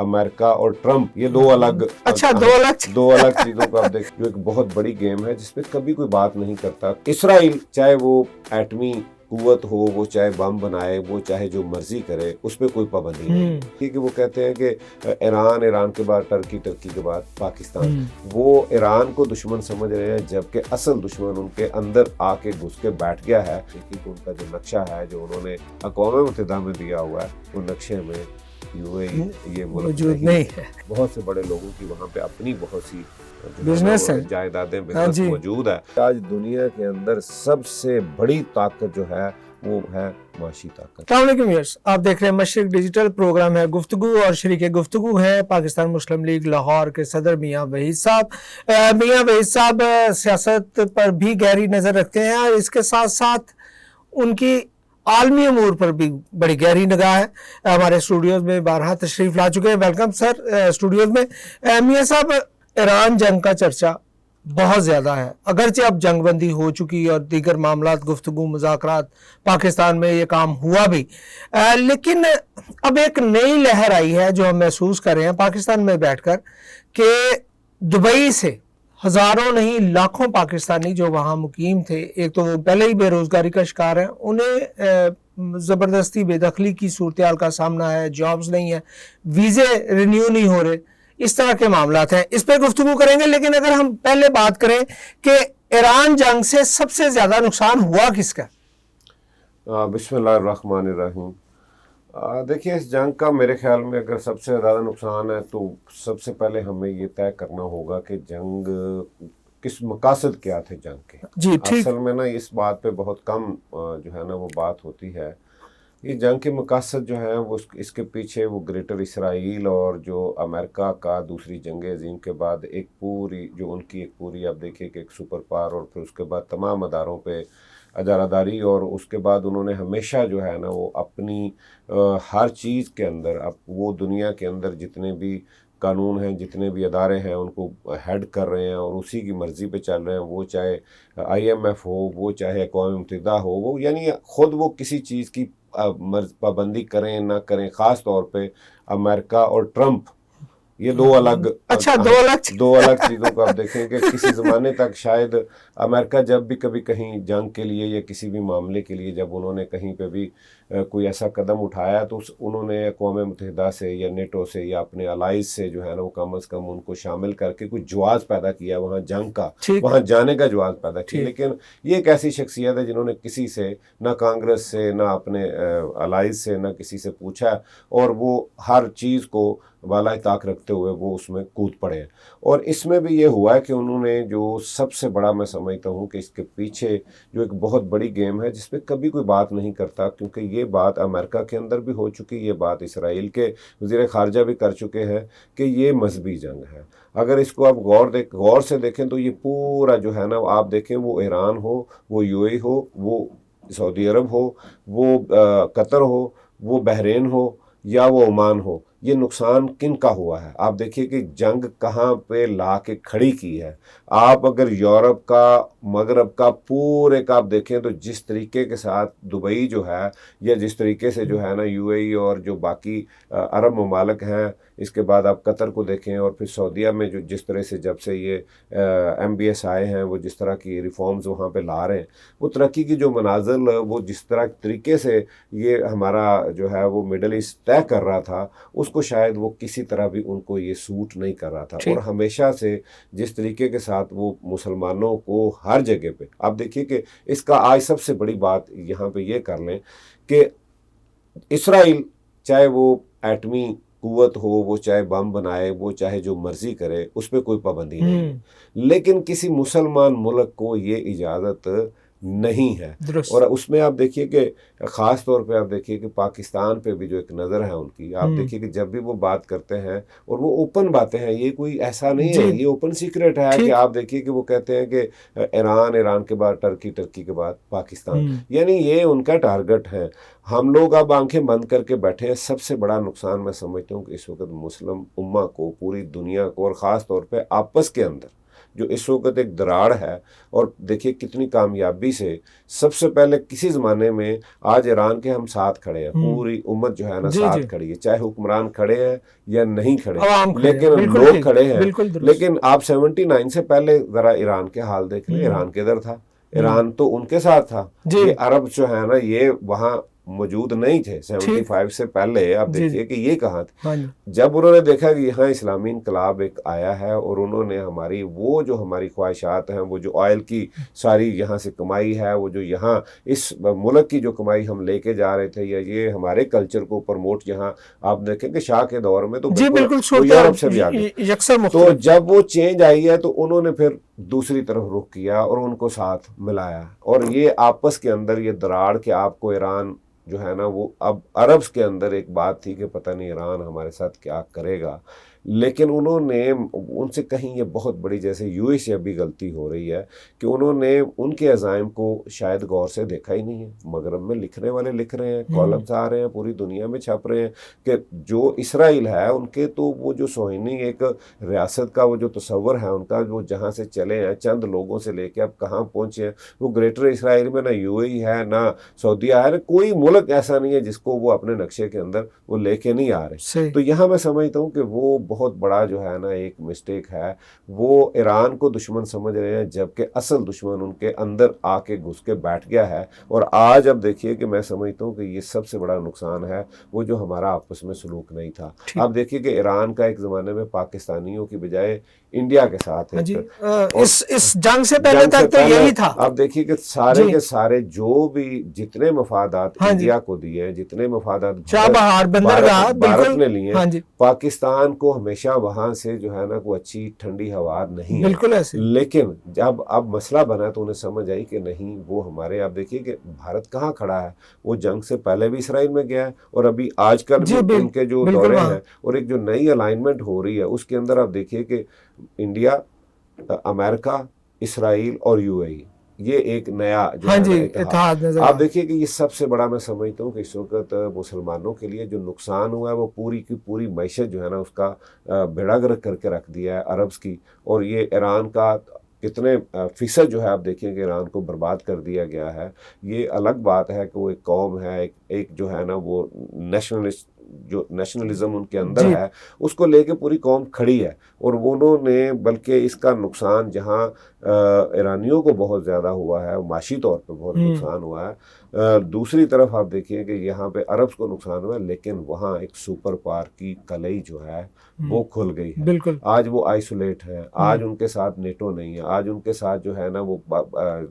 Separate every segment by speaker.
Speaker 1: امریکہ اور ٹرمپ یہ دو الگ چیزوں کو آپ دیکھ جو ایک بہت بڑی گیم ہے جس پہ کبھی کوئی بات نہیں کرتا. اسرائیل چاہے وہ ایٹمی قوت ہو، وہ چاہے بم بنائے، وہ چاہے جو مرضی کرے، اس پہ کوئی پابندی نہیں. کیونکہ وہ کہتے ہیں کہ ایران کے بعد ٹرکی کے بعد پاکستان. وہ ایران کو دشمن سمجھ رہے ہیں جبکہ اصل دشمن ان کے اندر آ کے گھس کے بیٹھ گیا ہے. کیونکہ ان کا جو نقشہ ہے جو انہوں نے اقوام متحدہ میں دیا ہوا ہے، وہ نقشے میں یہ موجود نہیں ہے. بہت سے بڑے لوگوں کی وہاں پہ اپنی بہت سی جائیدادیں موجود ہے. آج دنیا کے اندر سب سے بڑی طاقت جو ہے وہ ہے معاشی طاقت.
Speaker 2: السلام علیکم ویورز، آپ دیکھ رہے ہیں مشرق ڈیجیٹل پروگرام ہے گفتگو، اور شریک گفتگو ہے پاکستان مسلم لیگ لاہور کے صدر میاں وحید صاحب. میاں وحید صاحب سیاست پر بھی گہری نظر رکھتے ہیں اور اس کے ساتھ ساتھ ان کی عالمی امور پر بھی بڑی گہری نگاہ ہے. ہمارے اسٹوڈیوز میں بارہا تشریف لا چکے ہیں. ویلکم سر اسٹوڈیوز میں. میاں صاحب، ایران جنگ کا چرچا بہت زیادہ ہے، اگرچہ اب جنگ بندی ہو چکی اور دیگر معاملات، گفتگو، مذاکرات پاکستان میں یہ کام ہوا بھی، لیکن اب ایک نئی لہر آئی ہے جو ہم محسوس کر رہے ہیں پاکستان میں بیٹھ کر کہ دبئی سے ہزاروں نہیں لاکھوں پاکستانی جو وہاں مقیم تھے، ایک تو وہ پہلے ہی بے روزگاری کا شکار ہیں، انہیں زبردستی بے دخلی کی صورتحال کا سامنا ہے، جابز نہیں ہے، ویزے رینیو نہیں ہو رہے، اس طرح کے معاملات ہیں. اس پہ گفتگو کریں گے، لیکن اگر ہم پہلے بات کریں کہ ایران جنگ سے سب سے زیادہ نقصان ہوا کس کا؟
Speaker 1: بسم اللہ الرحمن الرحیم. دیکھیے، اس جنگ کا میرے خیال میں اگر سب سے زیادہ نقصان ہے تو سب سے پہلے ہمیں یہ طے کرنا ہوگا کہ جنگ کس مقاصد کیا تھے جنگ کے.
Speaker 2: جی ٹھیک.
Speaker 1: اصل میں نا اس بات پہ بہت کم جو ہے نا وہ بات ہوتی ہے. یہ جنگ کے مقاصد جو ہیں وہ اس کے پیچھے وہ گریٹر اسرائیل اور جو امریکہ کا دوسری جنگ عظیم کے بعد ایک پوری جو ان کی ایک پوری آپ دیکھیں کہ ایک سپر پاور، اور پھر اس کے بعد تمام اداروں پہ اجارہ داری، اور اس کے بعد انہوں نے ہمیشہ جو ہے نا وہ اپنی ہر چیز کے اندر اب وہ دنیا کے اندر جتنے بھی قانون ہیں، جتنے بھی ادارے ہیں، ان کو ہیڈ کر رہے ہیں اور اسی کی مرضی پہ چل رہے ہیں. وہ چاہے IMF ہو، وہ چاہے اقوام متحدہ ہو، وہ یعنی خود وہ کسی چیز کی پابندی کریں نہ کریں. خاص طور پہ امریکہ اور ٹرمپ یہ دو الگ چیزوں کو آپ دیکھیں کہ کسی زمانے تک شاید امریکہ جب بھی کبھی کہیں جنگ کے لیے یا کسی بھی معاملے کے لیے جب انہوں نے کہیں پہ بھی کوئی ایسا قدم اٹھایا تو انہوں نے اقوام متحدہ سے یا نیٹو سے یا اپنے الائز سے جو ہے نا وہ کم از کم ان کو شامل کر کے کوئی جواز پیدا کیا وہاں جنگ کا، وہاں جانے کا جواز پیدا کیا. لیکن یہ ایک ایسی شخصیت ہے جنہوں نے کسی سے نہ کانگریس سے نہ اپنے الائز سے نہ کسی سے پوچھا، اور وہ ہر چیز کو بالائے طاق رکھتے ہوئے وہ اس میں کود پڑے ہیں. اور اس میں بھی یہ ہوا ہے کہ انہوں نے جو سب سے بڑا میں سمجھتا ہوں کہ اس کے پیچھے جو ایک بہت بڑی گیم ہے جس پہ کبھی کوئی بات نہیں کرتا، کیونکہ یہ بات امریکہ کے اندر بھی ہو چکی، یہ بات اسرائیل کے وزیر خارجہ بھی کر چکے ہیں کہ یہ مذہبی جنگ ہے. اگر اس کو آپ غور سے دیکھیں تو یہ پورا جو ہے نا آپ دیکھیں، وہ ایران ہو، وہ UAE ہو، وہ سعودی عرب ہو، وہ قطر ہو، وہ بحرین ہو یا وہ عمان ہو، یہ نقصان کن کا ہوا ہے؟ آپ دیکھیے کہ جنگ کہاں پہ لا کے کھڑی کی ہے. آپ اگر یورپ کا، مغرب کا پورے کا آپ دیکھیں تو جس طریقے کے ساتھ دبئی جو ہے یا جس طریقے سے جو ہے نا UAE اور جو باقی عرب ممالک ہیں، اس کے بعد آپ قطر کو دیکھیں، اور پھر سعودیہ میں جو جس طرح سے جب سے یہ MBS آئے ہیں وہ جس طرح کی ریفارمز وہاں پہ لا رہے ہیں، وہ ترقی کی جو منازل وہ جس طریقے سے یہ ہمارا جو ہے وہ مڈل ایسٹ طے کر رہا تھا، اس کو شاید وہ کسی طرح بھی ان کو یہ سوٹ نہیں کر رہا تھا. اور ہمیشہ سے جس طریقے کے ساتھ وہ مسلمانوں کو ہر جگہ پہ آپ دیکھیے کہ اس کا آج سب سے بڑی بات یہاں پہ یہ کر لیں کہ اسرائیل چاہے وہ ایٹمی قوت ہو، وہ چاہے بم بنائے، وہ چاہے جو مرضی کرے، اس پہ کوئی پابندی نہیں، لیکن کسی مسلمان ملک کو یہ اجازت نہیں ہے. اور اس میں آپ دیکھیے کہ خاص طور پہ آپ دیکھیے کہ پاکستان پہ بھی جو ایک نظر ہے ان کی، آپ دیکھیے کہ جب بھی وہ بات کرتے ہیں اور وہ اوپن باتیں ہیں، یہ کوئی ایسا نہیں ہے، یہ اوپن سیکرٹ ہے کہ آپ دیکھیے کہ وہ کہتے ہیں کہ ایران کے بعد ٹرکی کے بعد پاکستان، یعنی یہ ان کا ٹارگٹ ہے. ہم لوگ اب آنکھیں بند کر کے بیٹھے ہیں. سب سے بڑا نقصان میں سمجھتا ہوں کہ اس وقت مسلم امہ کو، پوری دنیا کو، اور خاص طور پہ آپس کے اندر جو اس وقت ایک دراڑ ہے، اور دیکھیے کتنی کامیابی سے سب سے پہلے کسی زمانے میں آج ایران کے ہم ساتھ کھڑے ہیں، پوری امت جو ہے نا ساتھ کھڑی ہے، چاہے حکمران کھڑے ہیں یا نہیں کھڑے، لیکن لوگ کھڑے ہیں۔ لیکن آپ 79 سے پہلے ذرا ایران کے حال دیکھ لیں، ایران کدھر تھا؟ ایران تو ان کے ساتھ تھا، یہ عرب جو ہے نا یہ وہاں موجود نہیں تھے 75 سے پہلے۔ آپ دیکھیے کہ یہ کہاں تھے؟ جب انہوں نے دیکھا کہ یہاں اسلامی انقلاب ایک آیا ہے اور انہوں نے ہماری خواہشات ہیں، وہ جو آئل کی ساری یہاں سے کمائی ہے، وہ جو یہاں اس ملک کی جو کمائی ہم لے کے جا رہے تھے، یا یہ ہمارے کلچر کو پروموٹ، یہاں آپ دیکھیں کہ شاہ کے دور میں تو بالکل یورپ سے بھی آگے، تو جب وہ چینج آئی ہے تو انہوں نے پھر دوسری طرف رخ کیا اور ان کو ساتھ ملایا، اور یہ آپس کے اندر یہ دراڑ کہ آپ کو ایران جو ہے نا وہ اب عربs کے اندر ایک بات تھی کہ پتہ نہیں ایران ہمارے ساتھ کیا کرے گا، لیکن انہوں نے ان سے کہیں یہ بہت بڑی، جیسے یو ایس سے ابھی غلطی ہو رہی ہے کہ انہوں نے ان کے عزائم کو شاید غور سے دیکھا ہی نہیں ہے۔ مغرب میں لکھنے والے لکھ رہے ہیں، کالمز آ رہے ہیں، پوری دنیا میں چھپ رہے ہیں کہ جو اسرائیل ہے ان کے تو وہ جو صہیونی ایک ریاست کا وہ جو تصور ہے ان کا، وہ جہاں سے چلے ہیں چند لوگوں سے لے کے اب کہاں پہنچے ہیں، وہ گریٹر اسرائیل میں نہ یو اے ای ہے، نہ سعودیہ ہے، نہ کوئی ملک ایسا نہیں ہے جس کو وہ اپنے نقشے کے اندر وہ لے کے نہیں آ رہے۔ تو یہاں میں سمجھتا ہوں کہ وہ بہت بڑا جو ہے نا ایک مسٹیک ہے، وہ ایران کو دشمن سمجھ رہے ہیں جبکہ اصل دشمن ان کے اندر آ کے گھس کے بیٹھ گیا ہے۔ اور آج اب دیکھیے کہ میں سمجھتا ہوں کہ یہ سب سے بڑا نقصان ہے وہ جو ہمارا آپس میں سلوک نہیں تھا۔ آپ دیکھیے کہ ایران کا ایک زمانے میں پاکستانیوں کی بجائے انڈیا کے ساتھ
Speaker 2: اس جنگ سے پہلے تک تو یہی تھا۔
Speaker 1: آپ دیکھیے کہ سارے کے سارے جو بھی جتنے مفادات انڈیا کو دیے، جتنے مفادات بھارت نے لیے، پاکستان کو ہمیشہ وہاں سے جو ہے نا کوئی اچھی ٹھنڈی ہوا نہیں ہے، لیکن جب اب مسئلہ بنا تو انہیں سمجھ آئی کہ نہیں، وہ ہمارے، آپ دیکھیے کہ بھارت کہاں کھڑا ہے، وہ جنگ سے پہلے بھی اسرائیل میں گیا ہے اور ابھی آج کل بھی ان کے جو دورے ہیں اور ایک جو نئی الائنمنٹ ہو رہی ہے اس کے اندر آپ دیکھیے کہ انڈیا، امریکہ، اسرائیل اور یو اے ای، یہ ایک نیا جو اتحاد۔ آپ دیکھیے کہ یہ سب سے بڑا میں سمجھتا ہوں کہ اس وقت مسلمانوں کے لیے جو نقصان ہوا ہے وہ پوری کی پوری معیشت جو ہے نا اس کا بیڑا گرک کر کے رکھ دیا ہے عربs کی، اور یہ ایران کا کتنے فیصد جو ہے آپ دیکھیں کہ ایران کو برباد کر دیا گیا ہے۔ یہ الگ بات ہے کہ وہ ایک قوم ہے، ایک جو ہے نا وہ نیشنلزم ان کے اندر ہے، اس کو لے کے پوری قوم کھڑی ہے، اور انہوں نے بلکہ اس کا نقصان جہاں ایرانیوں کو بہت زیادہ ہوا ہے، معاشی طور پہ بہت نقصان ہوا ہے، دوسری طرف آپ دیکھیے کہ یہاں پہ عربs کو نقصان ہوا ہے، لیکن وہاں ایک سپر پاور کی کلئی جو ہے وہ کھل گئی ہے۔ آج وہ آئسولیٹ ہے، آج ان کے ساتھ نیٹو نہیں ہے، آج ان کے ساتھ جو ہے نا وہ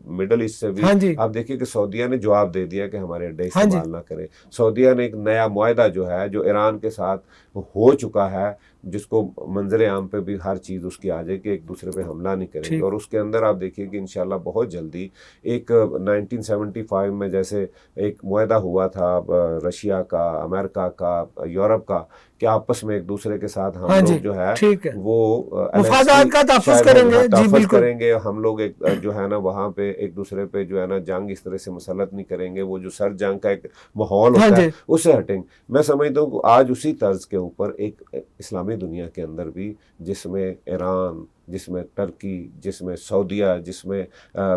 Speaker 1: مڈل ایسٹ سے بھی آپ دیکھیے کہ سعودیہ نے جواب دے دیا کہ ہمارے اڈے استعمال نہ کرے۔ سعودیہ نے ایک نیا معاہدہ جو ہے جو ایران کے ساتھ ہو چکا ہے، جس کو منظر عام پہ بھی ہر چیز اس کی آ جائے کہ ایک دوسرے پہ حملہ نہیں کریں گے، اور اس کے اندر آپ دیکھیے کہ انشاءاللہ بہت جلدی ایک 1975 میں جیسے ایک معاہدہ ہوا تھا رشیا کا، امریکہ کا، یورپ کا، کہ آپس میں ایک دوسرے کے ساتھ ہم لوگ جو ہے وہ
Speaker 2: مفادات کا تحفظ
Speaker 1: کریں گے، ہم لوگ جو ہے نا وہاں پہ ایک دوسرے پہ جو ہے نا جنگ اس طرح سے مسلط نہیں کریں گے، وہ جو سر جنگ کا ایک ماحول ہوتا ہے اس سے ہٹیں گے۔ میں سمجھتا ہوں کہ آج اسی طرز کے اوپر ایک اسلامی دنیا کے اندر بھی، جس میں ایران، جس میں ترکی، جس میں سعودیہ، جس میں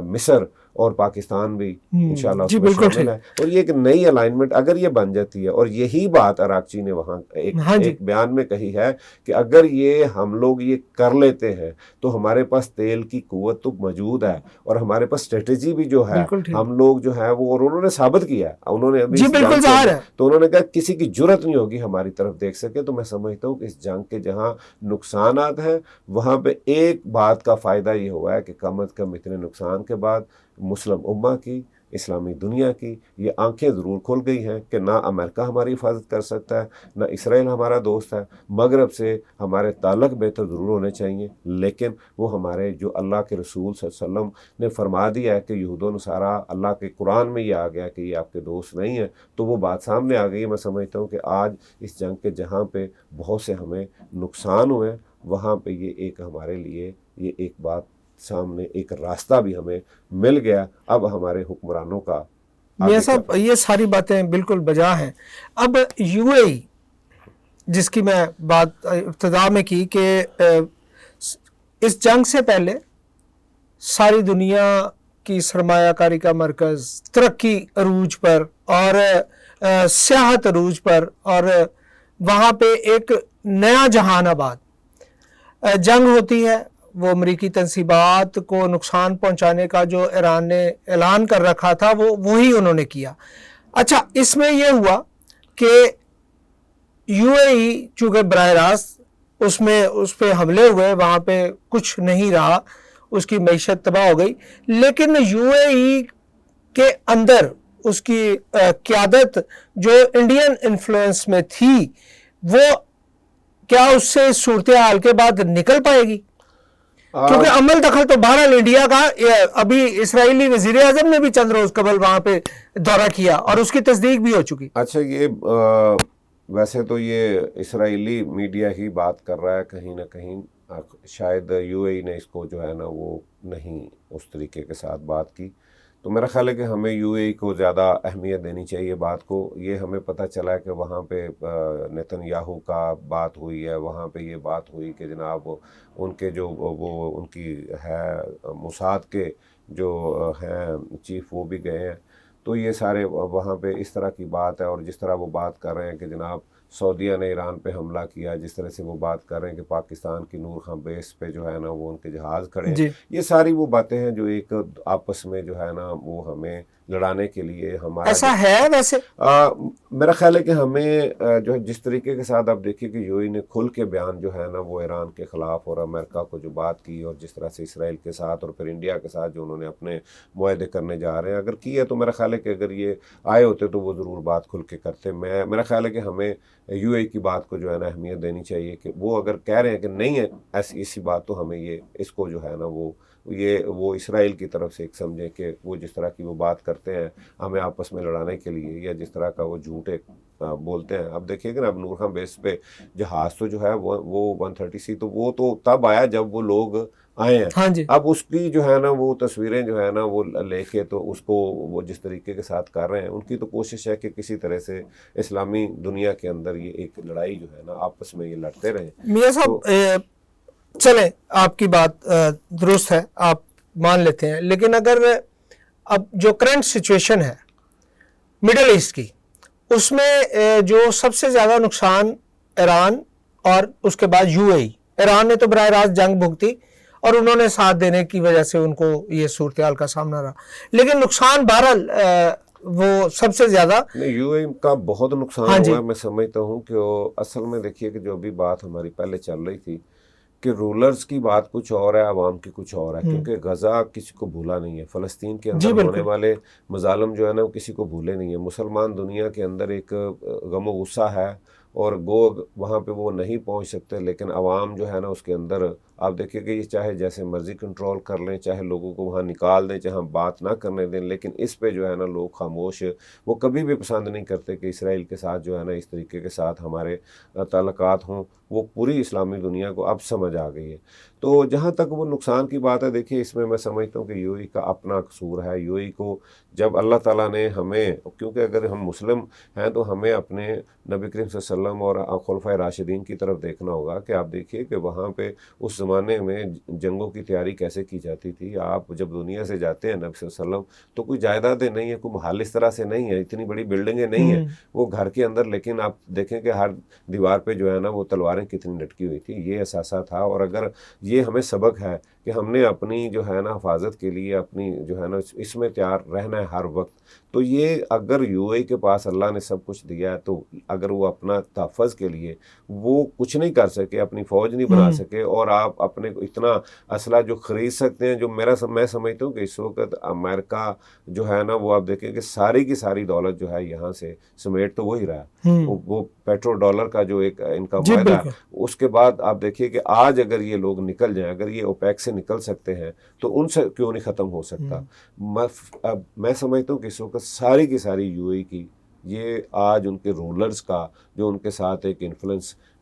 Speaker 1: مصر اور پاکستان بھی انشاءاللہ اس میں شامل ہے، اور یہ ایک نئی الائنمنٹ اگر یہ بن جاتی ہے، اور یہی بات اراغچی نے وہاں ایک بیان میں کہی ہے کہ اگر یہ ہم لوگ یہ کر لیتے ہیں تو ہمارے پاس تیل کی قوت تو موجود ہے، اور ہمارے پاس اسٹریٹجی بھی جو ہے، ہم لوگ جو ہے وہ، اور انہوں نے ثابت کیا ہے، انہوں نے ابھی تو انہوں نے کہا کسی کی جرت نہیں ہوگی ہماری طرف دیکھ سکے۔ تو میں سمجھتا ہوں کہ اس جنگ کے جہاں نقصانات ہیں وہاں پہ ایک بات کا فائدہ یہ ہوا ہے کہ کم از کم اتنے نقصان کے بعد مسلم امہ کی، اسلامی دنیا کی یہ آنکھیں ضرور کھل گئی ہیں کہ نہ امریکہ ہماری حفاظت کر سکتا ہے، نہ اسرائیل ہمارا دوست ہے، مغرب سے ہمارے تعلق بہتر ضرور ہونے چاہیے، لیکن وہ ہمارے جو اللہ کے رسول صلی اللہ علیہ وسلم نے فرما دیا ہے کہ یہود و نصارہ، اللہ کے قرآن میں یہ آ گیا کہ یہ آپ کے دوست نہیں ہیں، تو وہ بات سامنے آ گئی ہے۔ میں سمجھتا ہوں کہ آج اس جنگ کے جہاں پہ بہت سے ہمیں نقصان ہوئے، وہاں پہ یہ ایک ہمارے لیے یہ ایک بات سامنے، ایک راستہ بھی ہمیں مل گیا۔ اب ہمارے حکمرانوں کا
Speaker 2: یہ ساری باتیں بالکل بجا ہیں۔ اب یو اے ای جس کی میں بات ابتدا میں کی کہ اس جنگ سے پہلے ساری دنیا کی سرمایہ کاری کا مرکز، ترقی عروج پر اور سیاحت عروج پر، اور وہاں پہ ایک نیا جہان آباد. جنگ ہوتی ہے، وہ امریکی تنصیبات کو نقصان پہنچانے کا جو ایران نے اعلان کر رکھا تھا وہی انہوں نے کیا. اچھا، اس میں یہ ہوا کہ یو اے ای چونکہ براہ راست اس پہ حملے ہوئے، وہاں پہ کچھ نہیں رہا، اس کی معیشت تباہ ہو گئی، لیکن یو اے ای کے اندر اس کی قیادت جو انڈین انفلوئنس میں تھی، وہ کیا اس سے صورتحال کے بعد نکل پائے گی؟ کیونکہ عمل دخل تو بہرحال انڈیا کا، ابھی اسرائیلی وزیر اعظم نے بھی چند روز قبل وہاں پہ دورہ کیا اور اس کی تصدیق بھی ہو چکی.
Speaker 1: اچھا، یہ ویسے تو یہ اسرائیلی میڈیا ہی بات کر رہا ہے کہیں نہ کہیں، شاید یو اے ای نے اس کو جو ہے نا وہ نہیں اس طریقے کے ساتھ بات کی. تو میرا خیال ہے کہ ہمیں یو اے ای کو زیادہ اہمیت دینی چاہیے بات کو. یہ ہمیں پتہ چلا ہے کہ وہاں پہ نیتن یاہو کا بات ہوئی ہے، وہاں پہ یہ بات ہوئی کہ جناب ان کے جو وہ ان کی ہے موساد کے جو ہیں چیف، وہ بھی گئے ہیں. تو یہ سارے وہاں پہ اس طرح کی بات ہے، اور جس طرح وہ بات کر رہے ہیں کہ جناب سعودیہ نے ایران پہ حملہ کیا، جس طرح سے وہ بات کر رہے ہیں کہ پاکستان کی نور خان بیس پہ جو ہے نا وہ ان کے جہاز کھڑے ہیں، یہ ساری وہ باتیں ہیں جو ایک آپس میں جو ہے نا وہ ہمیں لڑانے کے لیے ہمارا
Speaker 2: ایسا ہے. ویسے
Speaker 1: میرا خیال ہے کہ ہمیں جو جس طریقے کے ساتھ آپ دیکھیے کہ یو اے نے کھل کے بیان جو ہے نا وہ ایران کے خلاف اور امریکہ کو جو بات کی، اور جس طرح سے اسرائیل کے ساتھ اور پھر انڈیا کے ساتھ جو انہوں نے اپنے معاہدے کرنے جا رہے ہیں اگر کی ہے، تو میرا خیال ہے کہ اگر یہ آئے ہوتے تو وہ ضرور بات کھل کے کرتے. میرا خیال ہے کہ ہمیں یو اے کی بات کو جو ہے نا اہمیت دینی چاہیے کہ وہ اگر کہہ رہے ہیں کہ نہیں ہے ایسی بات، تو ہمیں یہ اس کو جو ہے نا وہ اسرائیل کی طرف سے ایک سمجھیں کہ وہ جس طرح کی وہ بات کرتے ہیں ہمیں آپس میں لڑانے کے لیے، یا جس طرح کا وہ جھوٹے بولتے ہیں. اب دیکھیے کہ اب نور خان بیس پہ جہاز تو جو ہے وہ 130 تو وہ تو تب آیا جب وہ لوگ آئے ہیں.
Speaker 2: ہاں جی.
Speaker 1: اب اس کی جو ہے نا وہ تصویریں جو ہے نا وہ لے کے تو اس کو وہ جس طریقے کے ساتھ کر رہے ہیں، ان کی تو کوشش ہے کہ کسی طرح سے اسلامی دنیا کے اندر یہ ایک لڑائی جو ہے نا آپس میں یہ لڑتے رہیں.
Speaker 2: میاں صاحب چلیں، آپ کی بات درست ہے، آپ مان لیتے ہیں، لیکن اگر اب جو کرنٹ سچویشن ہے مڈل ایسٹ کی، اس میں جو سب سے زیادہ نقصان ایران اور اس کے بعد یو اے ای، ایران نے تو براہ راست جنگ بھگتی اور انہوں نے ساتھ دینے کی وجہ سے ان کو یہ صورتحال کا سامنا رہا، لیکن نقصان بہرحال وہ سب سے زیادہ
Speaker 1: یو اے کا بہت نقصان ہوا ہے. میں سمجھتا ہوں کہ اصل میں دیکھیے کہ جو بھی بات ہماری پہلے چل رہی تھی کہ رولرز کی بات کچھ اور ہے، عوام کی کچھ اور ہے، کیونکہ غزہ کسی کو بھولا نہیں ہے، فلسطین کے اندر ہونے والے مظالم جو ہے نا وہ کسی کو بھولے نہیں ہیں. مسلمان دنیا کے اندر ایک غم و غصہ ہے، اور وہاں پہ وہ نہیں پہنچ سکتے، لیکن عوام جو ہے نا اس کے اندر آپ دیکھیں کہ یہ چاہے جیسے مرضی کنٹرول کر لیں، چاہے لوگوں کو وہاں نکال دیں، چاہے بات نہ کرنے دیں، لیکن اس پہ جو ہے نا لوگ خاموش، وہ کبھی بھی پسند نہیں کرتے کہ اسرائیل کے ساتھ جو ہے نا اس طریقے کے ساتھ ہمارے تعلقات ہوں. وہ پوری اسلامی دنیا کو اب سمجھ آ گئی ہے. تو جہاں تک وہ نقصان کی بات ہے، دیکھیے اس میں سمجھتا ہوں کہ یو اے کا اپنا قصور ہے. یو اے کو جب اللہ تعالیٰ نے ہمیں، کیونکہ اگر ہم مسلم ہیں تو ہمیں اپنے نبی کریم صلی اللہ علیہ وسلم اور خلفائے راشدین کی طرف دیکھنا ہوگا کہ آپ دیکھیے کہ وہاں پہ اس زمانے میں جنگوں کی تیاری کیسے کی جاتی تھی. آپ جب دنیا سے جاتے ہیں نبی صلی اللہ علیہ وسلم تو کوئی جائیدادیں نہیں ہیں، کوئی محل اس طرح سے نہیں ہے، اتنی بڑی بلڈنگیں نہیں ہیں وہ گھر کے اندر، لیکن آپ دیکھیں کہ ہر دیوار پہ جو ہے نا وہ تلواریں کتنی لٹکی ہوئی تھی. یہ اثاثہ تھا، اور اگر یہ ہمیں سبق ہے کہ ہم نے اپنی جو ہے نا حفاظت کے لیے اپنی جو ہے نا اس میں تیار رہنا ہے ہر وقت. تو یہ اگر یو اے کے پاس اللہ نے سب کچھ دیا ہے، تو اگر وہ اپنا تحفظ کے لیے وہ کچھ نہیں کر سکے، اپنی فوج نہیں بنا سکے، اور آپ اپنے اتنا اسلحہ جو خرید سکتے ہیں، جو میں سمجھتا ہوں کہ اس وقت امریکہ جو ہے نا وہ آپ دیکھیں کہ ساری کی ساری دولت جو ہے یہاں سے سمیٹ تو وہی رہا، وہ پیٹرو ڈالر کا جو ایک ان کا معاہدہ ہے. اس کے بعد آپ دیکھیے کہ آج اگر یہ لوگ نکل جائیں، اگر یہ اوپیک سے نکل سکتے ہیں تو ان سے کیوں نہیں ختم ہو سکتا. میں سمجھتا ہوں کہ اس وقت ساری کی ساری یو اے کی یہ آج ان کے رولرز کا جو ان کے ساتھ ایک انفلوئنس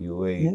Speaker 1: UAE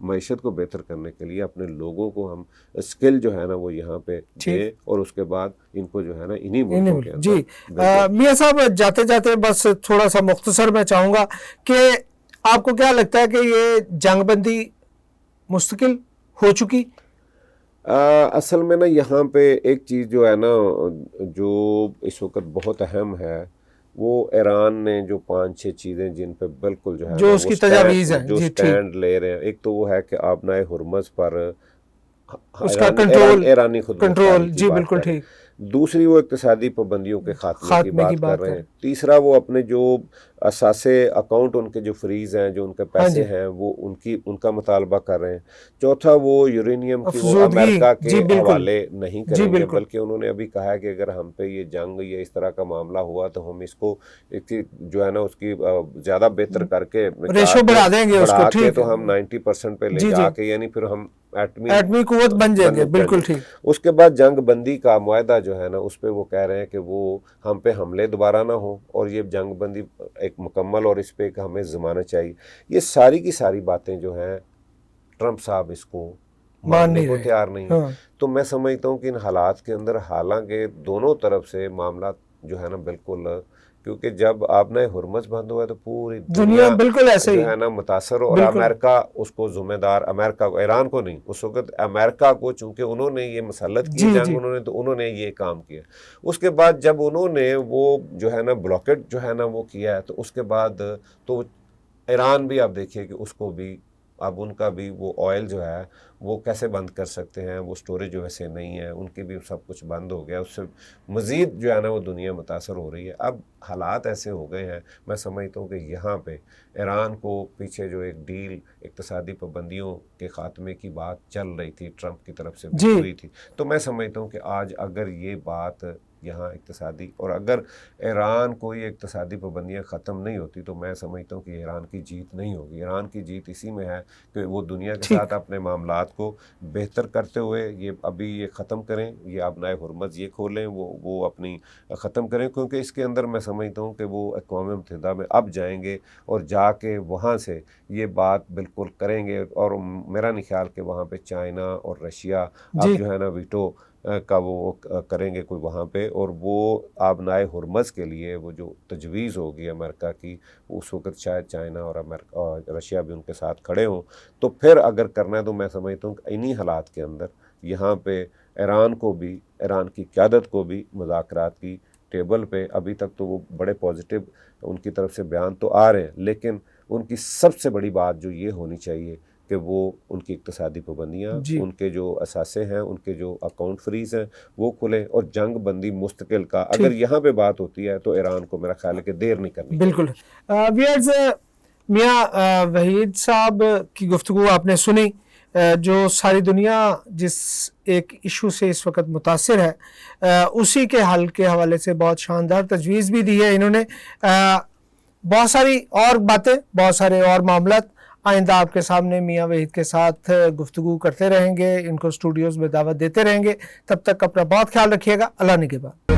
Speaker 1: معیشت کو بہتر کرنے کے لیے اپنے لوگوں کو ہم اسکل جو ہے نا وہ یہاں پہ دیں اور اس کے بعد ان کو جو ہے نا انہی ملکوں کے
Speaker 2: جی میاں صاحب جاتے جاتے بس تھوڑا سا مختصر میں چاہوں گا کہ آپ کو کیا لگتا ہے کہ یہ جنگ بندی مستقل ہو چکی؟
Speaker 1: اصل میں نا یہاں پہ ایک چیز جو ہے نا جو اس وقت بہت اہم ہے وہ ایران نے جو 5-6 چیزیں جن پہ بالکل جو ہے
Speaker 2: جو اس کی تجاویز ہیں
Speaker 1: جو سٹینڈ لے رہے ہیں، ایک تو وہ ہے کہ آبنائے ہرمز پر
Speaker 2: اس کا کنٹرول،
Speaker 1: ایرانی خود
Speaker 2: کنٹرول، جی بالکل ٹھیک.
Speaker 1: دوسری وہ اقتصادی پابندیوں کے خاتمے کی بات کر رہے ہیں. تیسرا وہ اپنے جو اثاثے اکاؤنٹ ان کے جو فریز ہیں، جو ان کے پیسے ہیں، وہ ان کا مطالبہ کر رہے ہیں. چوتھا وہ یورینیم کی وہ امریکہ کے حوالے نہیں کریں گے، بلکہ انہوں نے ابھی کہا ہے کہ اگر ہم پہ یہ جنگ یا اس طرح کا معاملہ ہوا تو ہم اس کو جو ہے نا اس کی زیادہ بہتر کر کے
Speaker 2: ریشو بڑھا دیں گے، اس کو ٹھیک
Speaker 1: تو ہم 90% پہ لے جا کے، یعنی پھر ہم
Speaker 2: ایٹمی قوت بن جائیں گے. بالکل ٹھیک.
Speaker 1: اس کے بعد جنگ بندی کا معاہدہ جو ہے نا اس پہ وہ کہہ رہے ہیں کہ وہ ہم پہ حملے دوبارہ نہ ہوں اور یہ جنگ بندی ایک مکمل، اور اس پہ ایک ہمیں ضمانت چاہیے. یہ ساری کی ساری باتیں جو ہیں ٹرمپ صاحب اس کو ماننے کو تیار نہیں. تو میں سمجھتا ہوں کہ ان حالات کے اندر حالانکہ دونوں طرف سے معاملات جو ہے نا بالکل، کیونکہ جب آبنائے ہرمز بند ہوا تو پوری دنیا
Speaker 2: بالکل ایسے ہی
Speaker 1: جو ہے نا متاثر، اور امریکہ اس کو ذمہ دار، امریکہ کو، ایران کو نہیں، اس وقت امریکہ کو، چونکہ انہوں نے یہ مسلط کی جنگ، انہوں نے یہ کام کیا. اس کے بعد جب انہوں نے وہ جو ہے نا بلاکٹ جو ہے نا وہ کیا ہے، تو اس کے بعد تو ایران بھی آپ دیکھیے کہ اس کو بھی اب ان کا بھی وہ آئل جو ہے وہ کیسے بند کر سکتے ہیں، وہ سٹوریج جو ویسے نہیں ہے، ان کی بھی سب کچھ بند ہو گیا. اس سے مزید جو ہے نا وہ دنیا متاثر ہو رہی ہے. اب حالات ایسے ہو گئے ہیں، میں سمجھتا ہوں کہ یہاں پہ ایران کو پیچھے جو ایک ڈیل اقتصادی پابندیوں کے خاتمے کی بات چل رہی تھی ٹرمپ کی طرف سے ہوئی تھی، تو میں سمجھتا ہوں کہ آج اگر یہ بات یہاں اقتصادی، اور اگر ایران کو یہ اقتصادی پابندیاں ختم نہیں ہوتی تو میں سمجھتا ہوں کہ ایران کی جیت نہیں ہوگی. ایران کی جیت اسی میں ہے کہ وہ دنیا کے ساتھ اپنے معاملات کو بہتر کرتے ہوئے یہ ابھی یہ ختم کریں، یہ آبنائے ہرمز یہ کھولیں، وہ اپنی ختم کریں، کیونکہ اس کے اندر میں سمجھتا ہوں کہ وہ اقوام متحدہ میں اب جائیں گے اور جا کے وہاں سے یہ بات بالکل کریں گے. اور میرا نہیں خیال کہ وہاں پہ چائنا اور رشیا اب جو ہے نا ویٹو کا وہ کریں گے کوئی وہاں پہ، اور وہ آبنائے ہرمز کے لیے وہ جو تجویز ہوگی امریکہ کی، اس وقت شاید چائنا اور رشیا بھی ان کے ساتھ کھڑے ہوں. تو پھر اگر کرنا ہے تو میں سمجھتا ہوں کہ انہی حالات کے اندر یہاں پہ ایران کو بھی، ایران کی قیادت کو بھی مذاکرات کی ٹیبل پہ، ابھی تک تو وہ بڑے پازیٹیو ان کی طرف سے بیان تو آ رہے ہیں، لیکن ان کی سب سے بڑی بات جو یہ ہونی چاہیے کہ وہ ان کی اقتصادی پابندیاں، ان کے جو اثاثے ہیں، ان کے جو اکاؤنٹ فریز ہیں وہ کھلیں، اور جنگ بندی مستقل کا اگر یہاں پہ بات ہوتی ہے تو ایران کو میرا خیال ہے کہ دیر نہیں کرنی.
Speaker 2: بالکل. ویئرز، میاں وحید صاحب کی گفتگو آپ نے سنی، جو ساری دنیا جس ایک ایشو سے اس وقت متاثر ہے اسی کے حل کے حوالے سے بہت شاندار تجویز بھی دی ہے انہوں نے. بہت ساری اور باتیں، بہت سارے اور معاملات آئندہ آپ کے سامنے میاں وحید کے ساتھ گفتگو کرتے رہیں گے، ان کو اسٹوڈیوز میں دعوت دیتے رہیں گے. تب تک اپنا بہت خیال رکھیے گا. اللہ نگہبان.